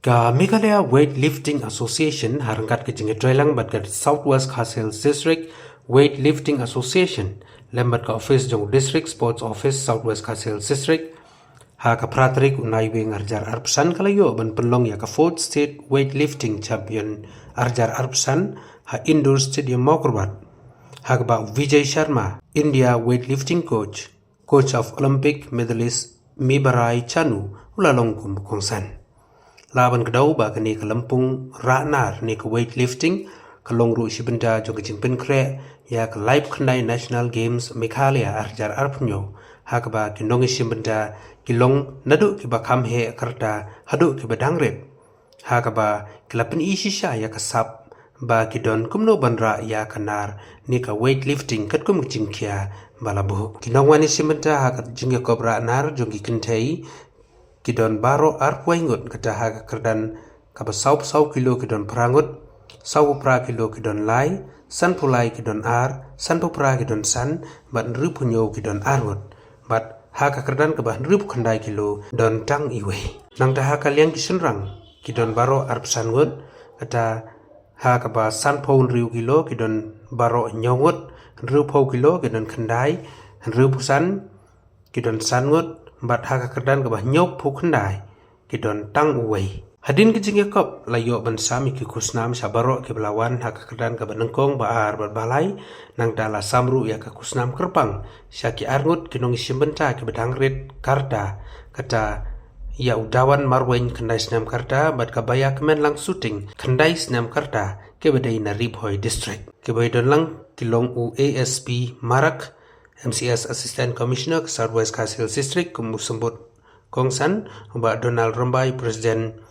Ka Meghalaya Weightlifting Association harangkat ke Jingitrelang bat ka Southwest Khasi Hills District Weightlifting Association lembat ka office jong District Sports Office Southwest Khasi Hills District ha ka pratrik unai we ngarjar arpsan kalayo ban penlong ya ka 4th State Weightlifting Champion arjar arpsan ha Indoor Stadium Mokorbat ha ka ba Vijay Sharma India Weightlifting Coach of Olympic medalist Mibarai Chanu ulalong kongsan laban kedau ba kini ke Lampung Ranar ni ke weightlifting kalong ru sibenda jo ke jingpen kre ya ke live kendai National Games Meghalaya arjar arpunyo ha ke ba kinong sibenda kilong nadu ke ba kamhe karta hadu ke ba dangrep ha ke ba kelapin isisha ya ke sap ba kidon kumno banra ya kanar ni ke weightlifting kat kum jingkia balabu kinong wani sibenda ha ke jingya kobra nar jo ki kentai kidon baro arpuingut kata ha kerdan kaba sau kilo kidon perangut sau pra kilo kidon lai san pulai kidon ar san pra kidon san bat nrupunyo kidon arut bat ha kerdan kaba nrup kandai kilo don tang iwe nang ta ha kaliang kisenrang kidon baro arpsangut kata ha kaba san pau nriu kilo kidon baro nyongut nriu pau kilo kidon kandai nriu pusan kidon sangut bat ha kerdan ke bah nyok pukndai kidon tang uwei hadin ke jingya kop layo ban sami ki kusnam sabaro ke belawan ha kerdan ke benengkong baar balai nang dala samru ya ke kusnam kerpang syaki arngut kinong simbenta ke bedang red karta kata ya udawan marwen kendai snam karta bat kabaya kemen lang shooting kendai snam karta ke bedai na Ribhoi district ke bedon lang kilong UASP marak MCS Assistant Commissioner Southwest Khasi Hills District kumusembut kongsan Mbak Donald Rombai Presiden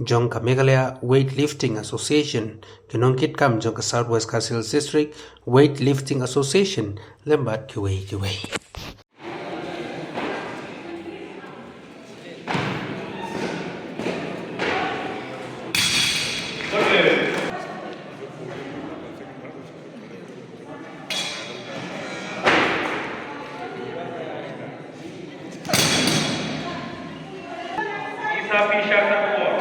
Jong ka Meghalaya Weightlifting Association kinongkit kam jong ka Southwest Khasi Hills District Weightlifting Association lembat kiwei Sapi Shaka War.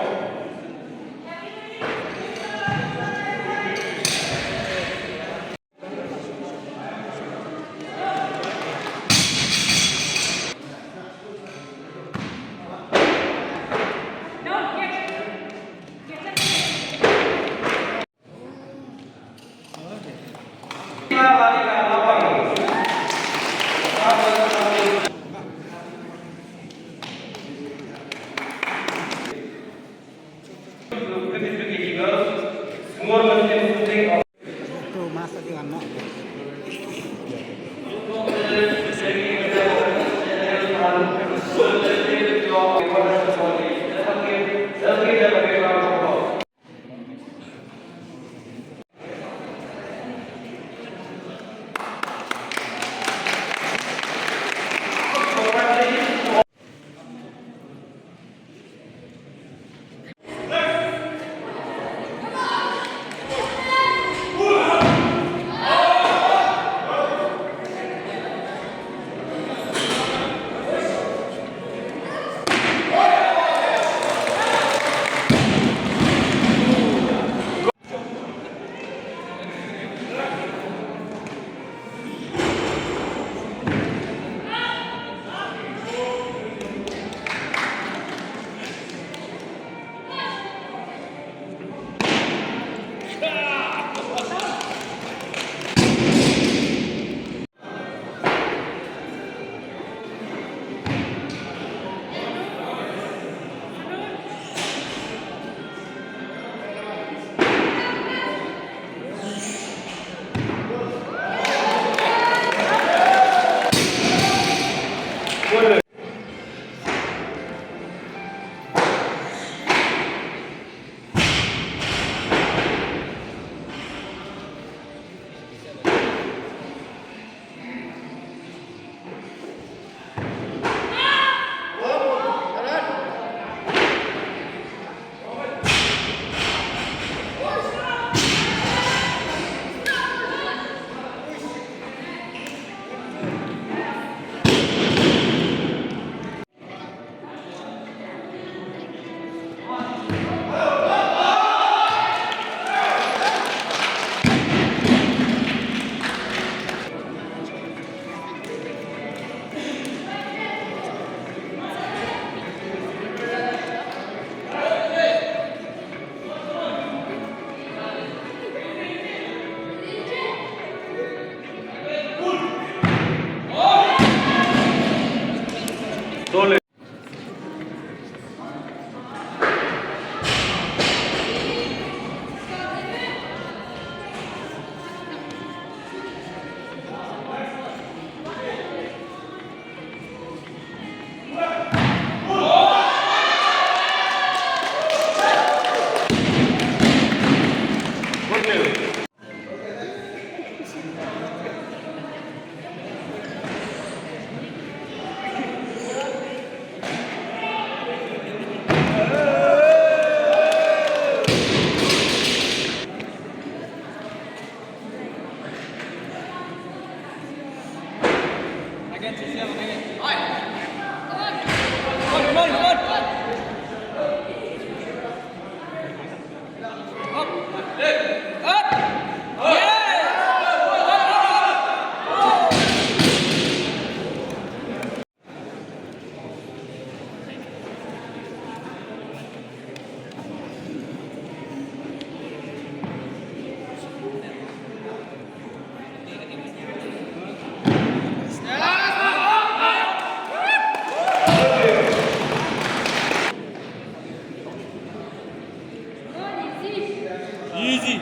Easy.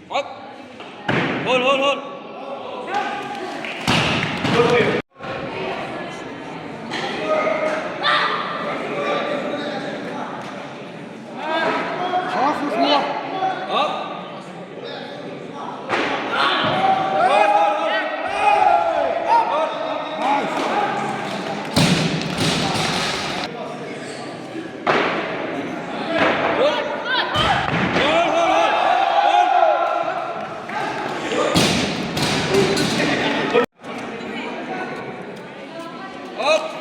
Up. Hold. Up. Up.